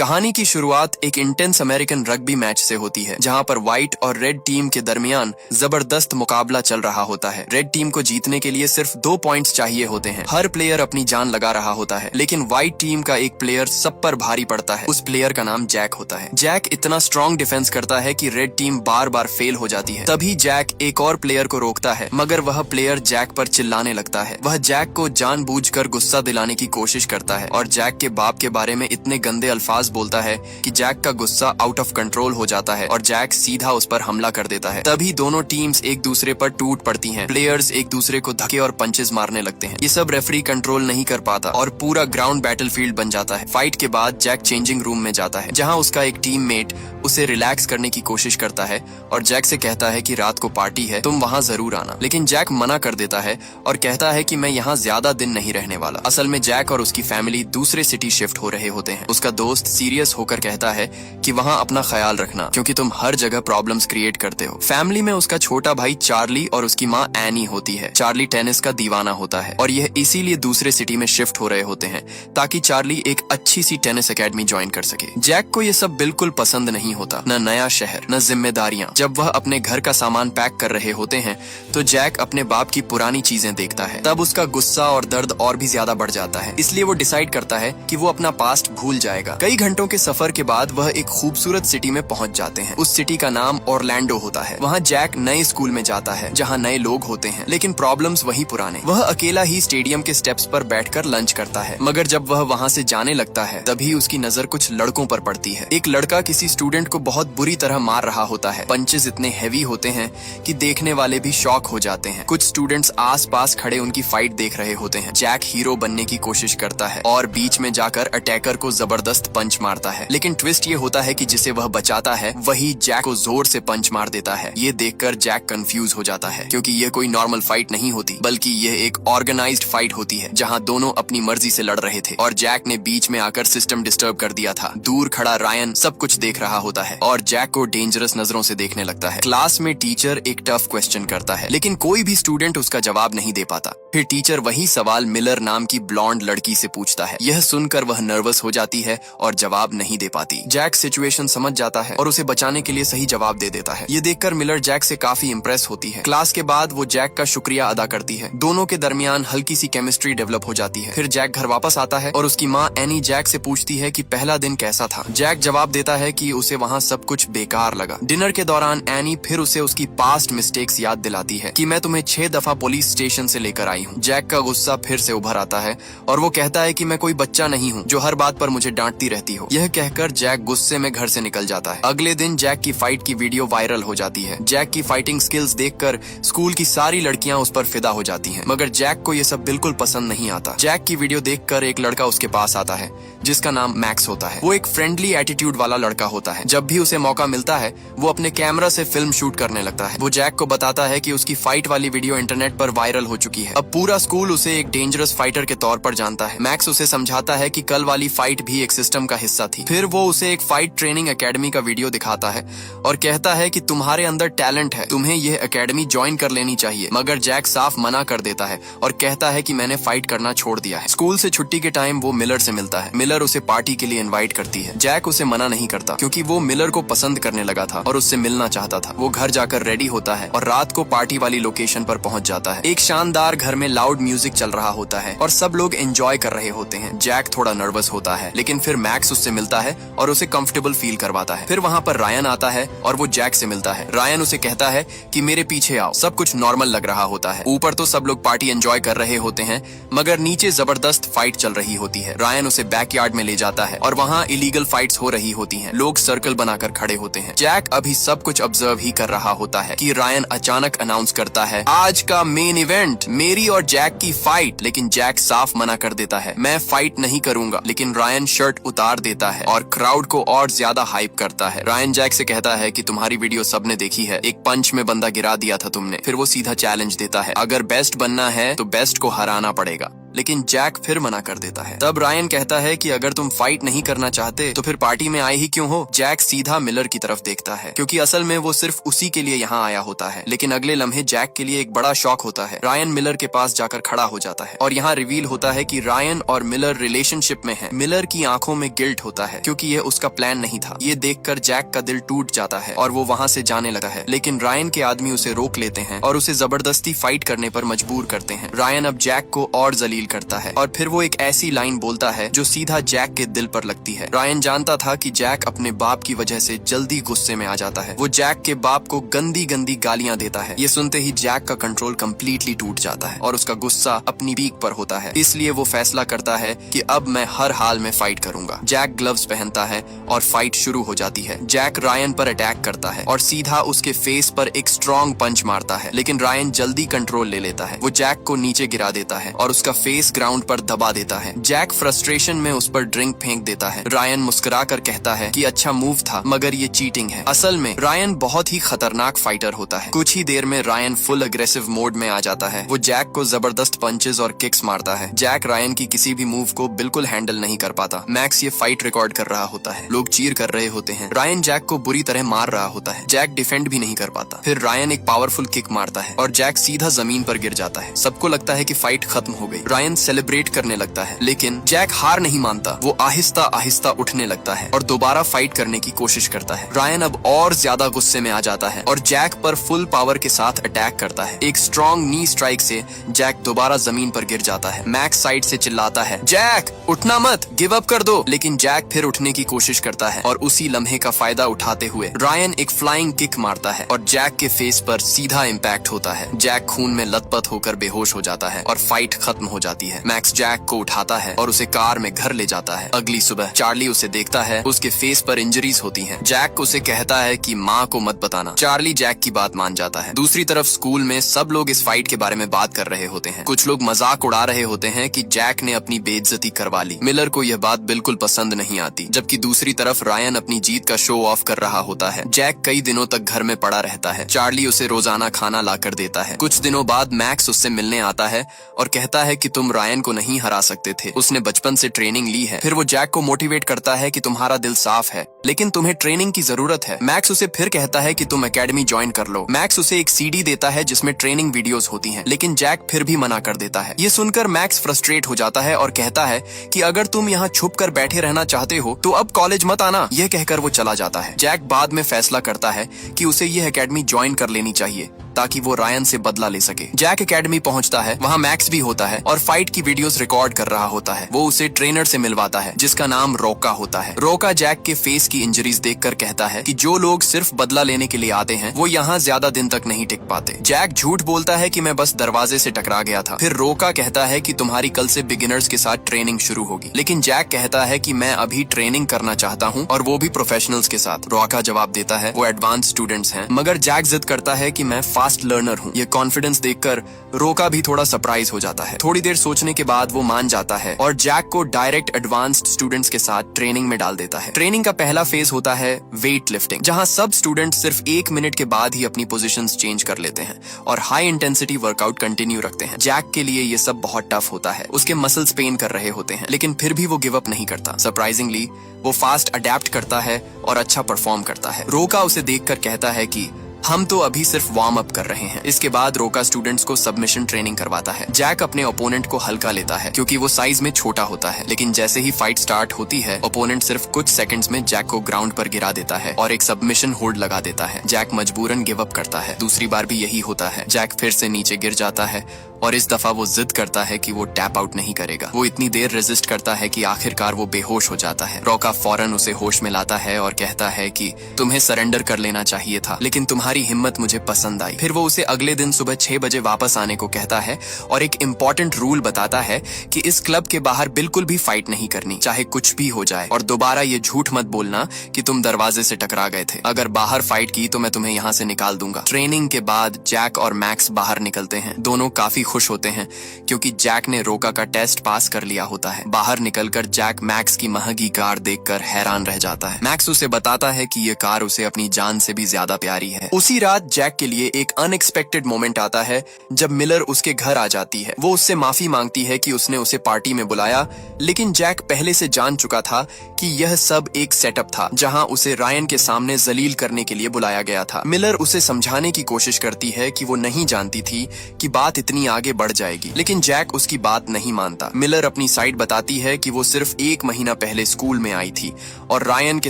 कहानी की शुरुआत एक इंटेंस अमेरिकन रग्बी मैच से होती है, जहां पर व्हाइट और रेड टीम के दरमियान जबरदस्त मुकाबला चल रहा होता है। रेड टीम को जीतने के लिए सिर्फ 2 पॉइंट्स चाहिए होते हैं। हर प्लेयर अपनी जान लगा रहा होता है, लेकिन व्हाइट टीम का एक प्लेयर सब पर भारी पड़ता है। उस प्लेयर का नाम जैक होता है। जैक इतना स्ट्रॉन्ग डिफेंस करता है कि रेड टीम बार बार फेल हो जाती है। तभी जैक एक और प्लेयर को रोकता है, मगर वह प्लेयर जैक पर चिल्लाने लगता है। वह जैक को जानबूझकर गुस्सा दिलाने की कोशिश करता है और जैक के बाप के बारे में इतने गंदे अल्फाज बोलता है कि जैक का गुस्सा आउट ऑफ कंट्रोल हो जाता है और जैक सीधा उस पर हमला कर देता है। तभी दोनों टीम्स एक दूसरे पर टूट पड़ती हैं। प्लेयर्स एक दूसरे को धक्के और पंचेस मारने लगते हैं। ये सब रेफरी कंट्रोल नहीं कर पाता और पूरा ग्राउंड बैटलफील्ड बन जाता है। फाइट के बाद जैक चेंजिंग रूम में जाता है, जहां उसका एक टीममेट उसे रिलैक्स करने की कोशिश करता है और जैक से कहता है कि रात को पार्टी है, तुम वहां जरूर आना। लेकिन जैक मना कर देता है और कहता है कि मैं यहाँ ज्यादा दिन नहीं रहने वाला। असल में जैक और उसकी फैमिली दूसरे सिटी शिफ्ट हो रहे होते हैं। उसका दोस्त सीरियस होकर कहता है कि वहाँ अपना ख्याल रखना, क्योंकि तुम हर जगह प्रॉब्लम्स क्रिएट करते हो। फैमिली में उसका छोटा भाई चार्ली और उसकी माँ एनी होती है। चार्ली टेनिस का दीवाना होता है और यह इसीलिए दूसरे सिटी में शिफ्ट हो रहे होते हैं ताकि चार्ली एक अच्छी सी टेनिस एकेडमी ज्वाइन कर सके। जैक को ये सब बिल्कुल पसंद नहीं होता, न नया शहर न जिम्मेदारियां। जब वह अपने घर का सामान पैक कर रहे होते हैं तो जैक अपने बाप की पुरानी चीजें देखता है। तब उसका गुस्सा और दर्द और भी ज्यादा बढ़ जाता है, इसलिए वो डिसाइड करता है कि वो अपना पास्ट भूल जाएगा। कई घंटों के सफर के बाद वह एक खूबसूरत सिटी में पहुंच जाते हैं। उस सिटी का नाम ऑरलैंडो होता है। वहाँ जैक नए स्कूल में जाता है, जहाँ नए लोग होते हैं, लेकिन प्रॉब्लम्स वही पुराने। वह अकेला ही स्टेडियम के स्टेप्स पर बैठकर लंच करता है, मगर जब वह वहाँ से जाने लगता है तभी उसकी नजर कुछ लड़कों पर पड़ती है। एक लड़का किसी स्टूडेंट को बहुत बुरी तरह मार रहा होता है। पंचेस इतने हैवी होते हैं कि देखने वाले भी शॉक हो जाते हैं। कुछ स्टूडेंट्स आस पास खड़े उनकी फाइट देख रहे होते हैं। जैक हीरो बनने की कोशिश करता है और बीच में जाकर अटैकर को जबरदस्त पंच मारता है, लेकिन ट्विस्ट ये होता है कि जिसे वह बचाता है वही जैक को जोर से पंच मार देता है। ये देखकर जैक कंफ्यूज हो जाता है, क्योंकि ये कोई नॉर्मल फाइट नहीं होती, बल्कि ये एक ऑर्गेनाइज्ड फाइट होती है जहां दोनों अपनी मर्जी से लड़ रहे थे और जैक ने बीच में आकर सिस्टम डिस्टर्ब कर दिया था। दूर खड़ा रायन सब कुछ देख रहा होता है और जैक को डेंजरस नजरों से देखने लगता है। क्लास में टीचर एक टफ क्वेश्चन करता है, लेकिन कोई भी स्टूडेंट उसका जवाब नहीं दे पाता। फिर टीचर वही सवाल मिलर नाम की ब्लॉन्ड लड़की से पूछता है। यह सुनकर वह नर्वस हो जाती है और जवाब नहीं दे पाती। जैक सिचुएशन समझ जाता है और उसे बचाने के लिए सही जवाब दे देता है। ये देखकर मिलर जैक से काफी इम्प्रेस होती है। क्लास के बाद वो जैक का शुक्रिया अदा करती है। दोनों के दरमियान हल्की सी केमिस्ट्री डेवलप हो जाती है। फिर जैक घर वापस आता है और उसकी माँ एनी जैक से पूछती है कि पहला दिन कैसा था। जैक जवाब देता है कि उसे वहाँ सब कुछ बेकार लगा। डिनर के दौरान एनी फिर उसे उसकी पास्ट मिस्टेक्स याद दिलाती है कि मैं तुम्हें 6 दफा पुलिस स्टेशन से लेकर आई हूँ। जैक का गुस्सा फिर से उभर आता है और वो कहता है कि मैं कोई बच्चा नहीं हूँ जो हर बात पर मुझे डांटती रहती हो। यह कहकर जैक गुस्से में घर से निकल जाता है। अगले दिन जैक की फाइट की वीडियो वायरल हो जाती है। जैक की फाइटिंग स्किल्स देखकर स्कूल की सारी लड़कियां उस पर फिदा हो जाती हैं, मगर जैक को ये सब बिल्कुल पसंद नहीं आता। जैक की वीडियो देखकर एक लड़का उसके पास आता है जिसका नाम मैक्स होता है। वो एक फ्रेंडली एटीट्यूड वाला लड़का होता है। जब भी उसे मौका मिलता है वो अपने कैमरा से फिल्म शूट करने लगता है। वो जैक को बताता है कि उसकी फाइट वाली वीडियो इंटरनेट पर वायरल हो चुकी है। अब पूरा स्कूल उसे एक डेंजरस फाइटर के तौर पर जानता है। मैक्स उसे समझाता है कि कल वाली फाइट भी एक सिस्टम का हिस्सा थी। फिर वो उसे एक फाइट ट्रेनिंग एकेडमी का वीडियो दिखाता है और कहता है कि तुम्हारे अंदर टैलेंट है, तुम्हें यह एकेडमी ज्वाइन कर लेनी चाहिए। मगर जैक साफ मना कर देता है और कहता है कि मैंने फाइट करना छोड़ दिया है। स्कूल से छुट्टी के टाइम वो मिलर से मिलता है। मिलर उसे पार्टी के लिए इनवाइट करती है। जैक उसे मना नहीं करता, क्योंकि वो मिलर को पसंद करने लगा था और उससे मिलना चाहता था। वो घर जाकर रेडी होता है और रात को पार्टी वाली लोकेशन पर पहुंच जाता है। एक शानदार घर में लाउड म्यूजिक चल रहा होता है और सब लोग एंजॉय कर रहे होते हैं। जैक थोड़ा नर्वस होता है, लेकिन फिर मैक्स उससे मिलता है और उसे कंफर्टेबल फील करवाता है। फिर वहाँ पर रायन आता है और वो जैक से मिलता है। रायन उसे कहता है कि मेरे पीछे आओ। सब कुछ नॉर्मल लग रहा होता है। ऊपर तो सब लोग पार्टी एंजॉय कर रहे होते हैं, मगर नीचे जबरदस्त फाइट चल रही होती है। रायन उसे बैकयार्ड में ले जाता है और वहाँ इलीगल फाइट्स हो रही होती हैं। लोग सर्कल बनाकर खड़े होते हैं। जैक अभी सब कुछ ऑब्जर्व ही कर रहा होता है कि रायन अचानक अनाउंस करता है, आज का मेन इवेंट मेरी और जैक की फाइट। लेकिन जैक साफ मना कर देता है, मैं फाइट नहीं करूंगा। लेकिन रायन शर्ट उतार देता है और क्राउड को और ज्यादा हाइप करता है। रायन जैक से कहता है कि तुम्हारी वीडियो सबने देखी है, एक पंच में बंदा गिरा दिया था तुमने। फिर वो सीधा चैलेंज देता है, अगर बेस्ट बनना है तो बेस्ट को हराना पड़ेगा। लेकिन जैक फिर मना कर देता है। तब रायन कहता है कि अगर तुम फाइट नहीं करना चाहते तो फिर पार्टी में आए ही क्यों हो। जैक सीधा मिलर की तरफ देखता है क्योंकि असल में वो सिर्फ उसी के लिए यहाँ आया होता है। लेकिन अगले लम्हे जैक के लिए एक बड़ा शॉक होता है। रायन मिलर के पास जाकर खड़ा हो जाता है और यहाँ रिवील होता है कि रायन और मिलर रिलेशनशिप में है। मिलर की आंखों में गिल्ट होता है क्योंकि यह उसका प्लान नहीं था। ये देखकर जैक का दिल टूट जाता है और वो वहाँ से जाने लगा है, लेकिन रायन के आदमी उसे रोक लेते हैं और उसे जबरदस्ती फाइट करने पर मजबूर करते हैं। रायन अब जैक को और जलील करता है और फिर वो एक ऐसी लाइन बोलता है जो सीधा जैक के दिल पर लगती है। रायन जानता था कि जैक अपने बाप की वजह से जल्दी गुस्से में आ जाता है। वो जैक के बाप को गंदी गंदी गालियां देता है। ये सुनते ही जैक का कंट्रोल कंप्लीटली टूट जाता है और उसका गुस्सा अपनी पीक पर होता है। इसलिए वो फैसला करता है कि अब मैं हर हाल में फाइट करूंगा। जैक ग्लव्स पहनता है और फाइट शुरू हो जाती है। जैक रायन पर अटैक करता है और सीधा उसके फेस पर एक स्ट्रॉन्ग पंच मारता है, लेकिन रायन जल्दी कंट्रोल ले लेता है। वो जैक को नीचे गिरा देता है और उसका फेस ग्राउंड पर दबा देता है। जैक फ्रस्ट्रेशन में उस पर ड्रिंक फेंक देता है। रायन मुस्कुरा कर कहता है कि अच्छा मूव था, मगर ये चीटिंग है। असल में रायन बहुत ही खतरनाक फाइटर होता है। कुछ ही देर में रायन फुल अग्रेसिव मोड में आ जाता है। वो जैक को जबरदस्त पंचेस और किक्स मारता है। जैक रायन की किसी भी मूव को बिल्कुल हैंडल नहीं कर पाता। मैक्स ये फाइट रिकॉर्ड कर रहा होता है। लोग चीर कर रहे होते हैं। रायन जैक को बुरी तरह मार रहा होता है। जैक डिफेंड भी नहीं कर पाता। फिर रायन एक पावरफुल किक मारता है और जैक सीधा जमीन पर गिर जाता है। सबको लगता है कि फाइट खत्म हो गई। रायन सेलिब्रेट करने लगता है, लेकिन जैक हार नहीं मानता। वो आहिस्ता आहिस्ता उठने लगता है और दोबारा फाइट करने की कोशिश करता है। रायन अब और ज्यादा गुस्से में आ जाता है और जैक पर फुल पावर के साथ अटैक करता है। एक स्ट्रॉन्ग नी स्ट्राइक से जैक दोबारा जमीन पर गिर जाता है। मैक्स साइड से चिल्लाता है, जैक उठना मत, गिव अप कर दो। लेकिन जैक फिर उठने की कोशिश करता है और उसी लम्हे का फायदा उठाते हुए रायन एक फ्लाइंग किक मारता है और जैक के फेस पर सीधा इम्पैक्ट होता है। जैक खून में लथपथ होकर बेहोश हो जाता है और फाइट खत्म हो जाती है। मैक्स जैक को उठाता है और उसे कार में घर ले जाता है। अगली सुबह चार्ली उसे देखता है। उसके फेस पर इंजरीज होती हैं। जैक उसे कहता है कि माँ को मत बताना। चार्ली जैक की बात मान जाता है। दूसरी तरफ स्कूल में सब लोग इस फाइट के बारे में बात कर रहे होते हैं। कुछ लोग मजाक उड़ा रहे होते हैं कि जैक ने अपनी बेइज्जती करवा ली। मिलर को यह बात बिल्कुल पसंद नहीं आती, जबकि दूसरी तरफ रायन अपनी जीत का शो ऑफ कर रहा होता है। जैक कई दिनों तक घर में पड़ा रहता है। चार्ली उसे रोजाना खाना ला कर देता है। कुछ दिनों बाद मैक्स उससे मिलने आता है और कहता है कि तुम रायन को नहीं हरा सकते थे, उसने बचपन से ट्रेनिंग ली है। फिर वो जैक को मोटिवेट करता है कि तुम्हारा दिल साफ है, लेकिन तुम्हें ट्रेनिंग की जरूरत है। मैक्स उसे फिर कहता है कि तुम एकेडमी ज्वाइन कर लो। मैक्स उसे एक सीडी देता है जिसमें ट्रेनिंग वीडियोस होती हैं, लेकिन जैक फिर भी मना कर देता है। ये सुनकर मैक्स फ्रस्ट्रेट हो जाता है और कहता है कि अगर तुम यहाँ छुप कर बैठे रहना चाहते हो तो अब कॉलेज मत आना। यह कहकर वो चला जाता है। जैक बाद में फैसला करता है कि उसे यह एकेडमी ज्वाइन कर लेनी चाहिए ताकि वो रायन से बदला ले सके। जैक एकेडमी पहुंचता है। वहाँ मैक्स भी होता है और फाइट की वीडियोस रिकॉर्ड कर रहा होता है। वो उसे ट्रेनर से मिलवाता है जिसका नाम रोका होता है। रोका जैक के फेस की इंजरीज देखकर कहता है कि जो लोग सिर्फ बदला लेने के लिए आते हैं वो यहाँ ज्यादा दिन तक नहीं टिक पाते। जैक झूठ बोलता है कि मैं बस दरवाजे से टकरा गया था। फिर रोका कहता है कि तुम्हारी कल से बिगिनर्स के साथ ट्रेनिंग शुरू होगी, लेकिन जैक कहता है कि मैं अभी ट्रेनिंग करना चाहता हूँ और वो भी प्रोफेशनल्स के साथ। रोका जवाब देता है वो एडवांस स्टूडेंट्स हैं, मगर जैक जिद करता है कि मैं फास्ट लर्नर हूँ। ये कॉन्फिडेंस देखकर रोका भी थोड़ा सरप्राइज हो जाता है। थोड़ी देर सोचने के बाद वो मान जाता है और जैक को डायरेक्ट एडवांस्ड स्टूडेंट्स के साथ ट्रेनिंग में डाल देता है। ट्रेनिंग का पहला फेज होता है वेट लिफ्टिंग, जहाँ सब स्टूडेंट सिर्फ 1 मिनट के बाद ही अपनी पोजीशंस चेंज कर लेते हैं और हाई इंटेंसिटी वर्कआउट कंटिन्यू रखते हैं। जैक के लिए ये सब बहुत टफ होता है। उसके मसल्स पेन कर रहे होते हैं, लेकिन फिर भी वो गिव अप नहीं करता। सरप्राइजिंगली वो फास्ट अडेप्ट करता है और अच्छा परफॉर्म करता है। रोका उसे देखकर कहता है कि हम तो अभी सिर्फ वार्म अप कर रहे हैं। इसके बाद रोका स्टूडेंट्स को सबमिशन ट्रेनिंग करवाता है। जैक अपने ओपोनेंट को हल्का लेता है क्योंकि वो साइज में छोटा होता है, लेकिन जैसे ही फाइट स्टार्ट होती है ओपोनेंट सिर्फ कुछ सेकंड्स में जैक को ग्राउंड पर गिरा देता है और एक सबमिशन होल्ड लगा देता है। जैक मजबूरन गिव अप करता है। दूसरी बार भी यही होता है। जैक फिर से नीचे गिर जाता है और इस दफा वो जिद करता है कि वो टैप आउट नहीं करेगा। वो इतनी देर रेजिस्ट करता है कि आखिरकार वो बेहोश हो जाता है। रोका फौरन उसे होश में लाता है और कहता है कि तुम्हें सरेंडर कर लेना चाहिए था, लेकिन तुम्हारी हिम्मत मुझे पसंद आई। फिर वो उसे अगले दिन सुबह 6 बजे वापस आने को कहता है और एक इम्पोर्टेंट रूल बताता है कि इस क्लब के बाहर बिल्कुल भी फाइट नहीं करनी, चाहे कुछ भी हो जाए। और दोबारा ये झूठ मत बोलना कि तुम दरवाजे से टकरा गए थे। अगर बाहर फाइट की तो मैं तुम्हें यहाँ से निकाल दूंगा। ट्रेनिंग के बाद जैक और मैक्स बाहर निकलते हैं। दोनों काफी खुश होते हैं क्योंकि जैक ने रोका का टेस्ट पास कर लिया होता है। बाहर निकलकर जैक मैक्स की महंगी कार देखकर हैरान रह जाता है। मैक्स उसे बताता है कि ये कार उसे अपनी जान से भी ज्यादा प्यारी है। उसी रात जैक के लिए एक अनएक्सपेक्टेड मोमेंट आता है जब मिलर उसके घर आ जाती है। वो उससे माफी मांगती है कि उसने उसे पार्टी में बुलाया, लेकिन जैक पहले से जान चुका था कि यह सब एक सेटअप था जहां उसे रायन के सामने जलील करने के लिए बुलाया गया था। मिलर उसे समझाने की कोशिश करती है कि वो नहीं जानती थी कि बात इतनी आगे बढ़ जाएगी, लेकिन जैक उसकी बात नहीं मानता। मिलर अपनी साइड बताती है कि वो सिर्फ 1 महीना पहले स्कूल में आई थी और रायन के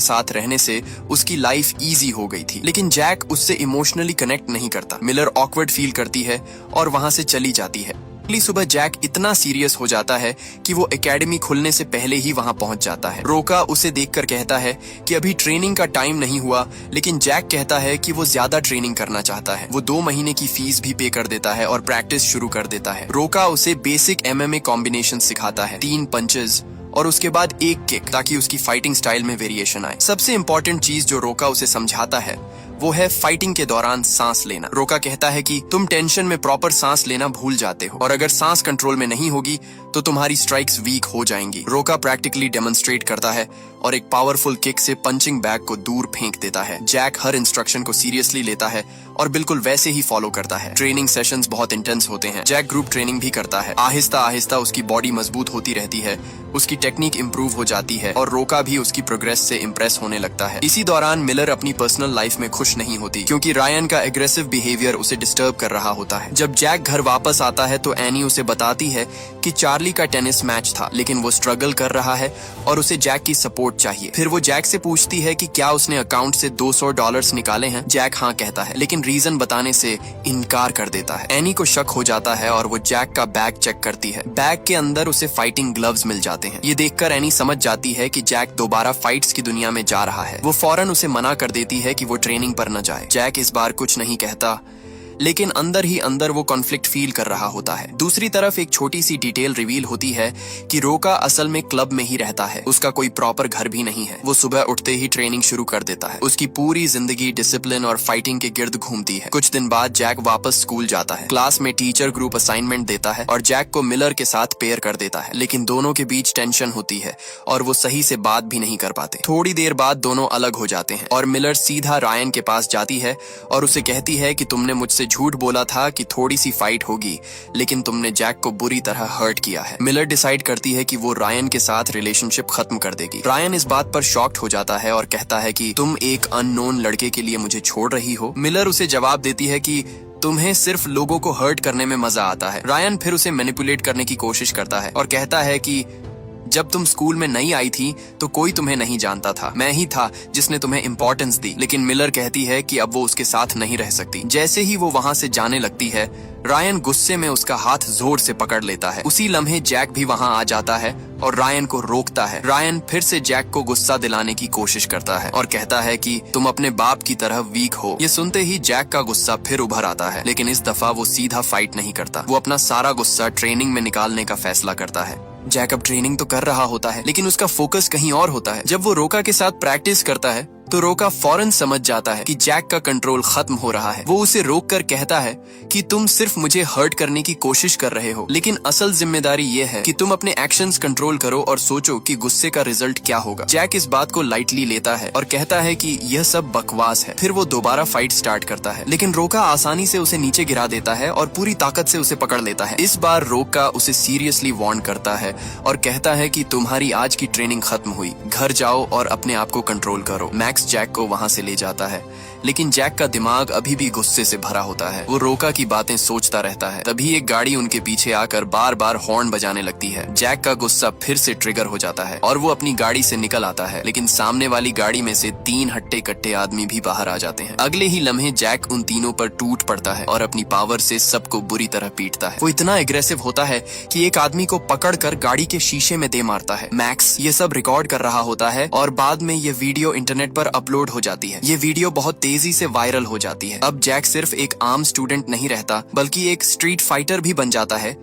साथ रहने से उसकी लाइफ इजी हो गई थी, लेकिन जैक उससे इमोशनली कनेक्ट नहीं करता। मिलर ऑकवर्ड फील करती है और वहां से चली जाती है। अगली सुबह जैक इतना सीरियस हो जाता है कि वो एकेडमी खुलने से पहले ही वहां पहुंच जाता है। रोका उसे देखकर कहता है कि अभी ट्रेनिंग का टाइम नहीं हुआ, लेकिन जैक कहता है कि वो ज्यादा ट्रेनिंग करना चाहता है। वो 2 महीने की फीस भी पे कर देता है और प्रैक्टिस शुरू कर देता है। रोका उसे बेसिक MMA कॉम्बिनेशन सिखाता है, 3 पंचेस और उसके बाद 1 किक, ताकि उसकी फाइटिंग स्टाइल में वेरिएशन आए। सबसे इंपॉर्टेंट चीज जो रोका उसे समझाता है वो है फाइटिंग के दौरान सांस लेना। रोका कहता है कि तुम टेंशन में प्रॉपर सांस लेना भूल जाते हो और अगर सांस कंट्रोल में नहीं होगी तो तुम्हारी स्ट्राइक्स वीक हो जाएंगी। रोका प्रैक्टिकली डेमोन्स्ट्रेट करता है और एक पावरफुल किक से पंचिंग बैग को दूर फेंक देता है। जैक हर इंस्ट्रक्शन को सीरियसली लेता है और बिल्कुल वैसे ही फॉलो करता है। ट्रेनिंग सेशंस बहुत इंटेंस होते हैं। जैक ग्रुप ट्रेनिंग भी करता है। आहिस्ता आहिस्ता उसकी बॉडी मजबूत होती रहती है, उसकी टेक्निक इंप्रूव हो जाती है और रोका भी उसकी प्रोग्रेस से इम्प्रेस होने लगता है। इसी दौरान मिलर अपनी पर्सनल लाइफ में खुश नहीं होती, क्योंकि रायन का एग्रेसिव बिहेवियर उसे डिस्टर्ब कर रहा होता है। जब जैक घर वापस आता है तो एनी उसे बताती है कि चार्ली का टेनिस मैच था, लेकिन वो स्ट्रगल कर रहा है और उसे जैक की सपोर्ट चाहिए। फिर वो जैक से पूछती है कि क्या उसने अकाउंट से $200 निकाले हैं। जैक हाँ कहता है, लेकिन रीजन बताने से इनकार कर देता है। एनी को शक हो जाता है और वो जैक का बैग चेक करती है। बैग के अंदर उसे फाइटिंग ग्लव्स मिल जाते हैं। ये देखकर एनी समझ जाती है कि जैक दोबारा फाइट्स की दुनिया में जा रहा है। वो फौरन उसे मना कर देती है कि वो ट्रेनिंग पर न जाए। जैक इस बार कुछ नहीं कहता, लेकिन अंदर ही अंदर वो कॉन्फ्लिक्ट फील कर रहा होता है। दूसरी तरफ एक छोटी सी डिटेल रिवील होती है कि रोका असल में क्लब में ही रहता है। उसका कोई प्रॉपर घर भी नहीं है। वो सुबह उठते ही ट्रेनिंग शुरू कर देता है। उसकी पूरी जिंदगी डिसिप्लिन और फाइटिंग के गिर्द घूमती है। कुछ दिन बाद जैक वापस स्कूल जाता है। क्लास में टीचर ग्रुप असाइनमेंट देता है और जैक को मिलर के साथ पेयर कर देता है, लेकिन दोनों के बीच टेंशन होती है और वो सही से बात भी नहीं कर पाते। थोड़ी देर बाद दोनों अलग हो जाते हैं और मिलर सीधा रायन के पास जाती है और उसे कहती है कि तुमने मुझसे झूठ बोला था कि थोड़ी सी फाइट होगी, लेकिन तुमने जैक को बुरी तरह हर्ट किया है। मिलर डिसाइड करती है कि वो रायन के साथ रिलेशनशिप खत्म कर देगी। रायन इस बात पर शॉक्ड हो जाता है और कहता है कि तुम एक अननोन लड़के के लिए मुझे छोड़ रही हो। मिलर उसे जवाब देती है कि तुम्हें सिर्फ लोगों को हर्ट करने में मजा आता है। रायन फिर उसे मैनिपुलेट करने की कोशिश करता है और कहता है कि जब तुम स्कूल में नई आई थी तो कोई तुम्हें नहीं जानता था, मैं ही था जिसने तुम्हें इम्पोर्टेंस दी। लेकिन मिलर कहती है कि अब वो उसके साथ नहीं रह सकती। जैसे ही वो वहां से जाने लगती है, रायन गुस्से में उसका हाथ जोर से पकड़ लेता है। उसी लम्हे जैक भी वहां आ जाता है और रायन को रोकता है। रायन फिर से जैक को गुस्सा दिलाने की कोशिश करता है और कहता है कि तुम अपने बाप की तरह वीक हो। ये सुनते ही जैक का गुस्सा फिर उभर आता है, लेकिन इस दफा वो सीधा फाइट नहीं करता। वो अपना सारा गुस्सा ट्रेनिंग में निकालने का फैसला करता है। जैक अब ट्रेनिंग तो कर रहा होता है, लेकिन उसका फोकस कहीं और होता है। जब वो रोका के साथ प्रैक्टिस करता है तो रोका फौरन समझ जाता है कि जैक का कंट्रोल खत्म हो रहा है। वो उसे रोककर कहता है कि तुम सिर्फ मुझे हर्ट करने की कोशिश कर रहे हो, लेकिन असल जिम्मेदारी ये है कि तुम अपने एक्शंस कंट्रोल करो और सोचो कि गुस्से का रिजल्ट क्या होगा। जैक इस बात को लाइटली लेता है और कहता है कि यह सब बकवास है। फिर वो दोबारा फाइट स्टार्ट करता है, लेकिन रोका आसानी से उसे नीचे गिरा देता है और पूरी ताकत से उसे पकड़ लेता है। इस बार रोका उसे सीरियसली वार्न करता है और कहता है कि तुम्हारी आज की ट्रेनिंग खत्म हुई, घर जाओ और अपने आप को कंट्रोल करो। मैक्स जैक को वहां से ले जाता है, लेकिन जैक का दिमाग अभी भी गुस्से से भरा होता है। वो रोका की बातें सोचता रहता है। तभी एक गाड़ी उनके पीछे आकर बार बार हॉर्न बजाने लगती है। जैक का गुस्सा फिर से ट्रिगर हो जाता है और वो अपनी गाड़ी से निकल आता है, लेकिन सामने वाली गाड़ी में से 3 हट्टे कट्टे आदमी भी बाहर आ जाते हैं। अगले ही लम्हे जैक उन तीनों पर टूट पड़ता है और अपनी पावर से सबको बुरी तरह पीटता है। वो इतना एग्रेसिव होता है कि एक आदमी को पकड़कर गाड़ी के शीशे में दे मारता है। मैक्स ये सब रिकॉर्ड कर रहा होता है और बाद में ये वीडियो इंटरनेट पर अपलोड हो जाती है। ये वीडियो बहुत तेजी से वायरल हो जाती है। अब जैक सिर्फ एक आम स्टूडेंट नहीं रहता, बल्कि एक स्ट्रीट फाइटर भी बन जाता है।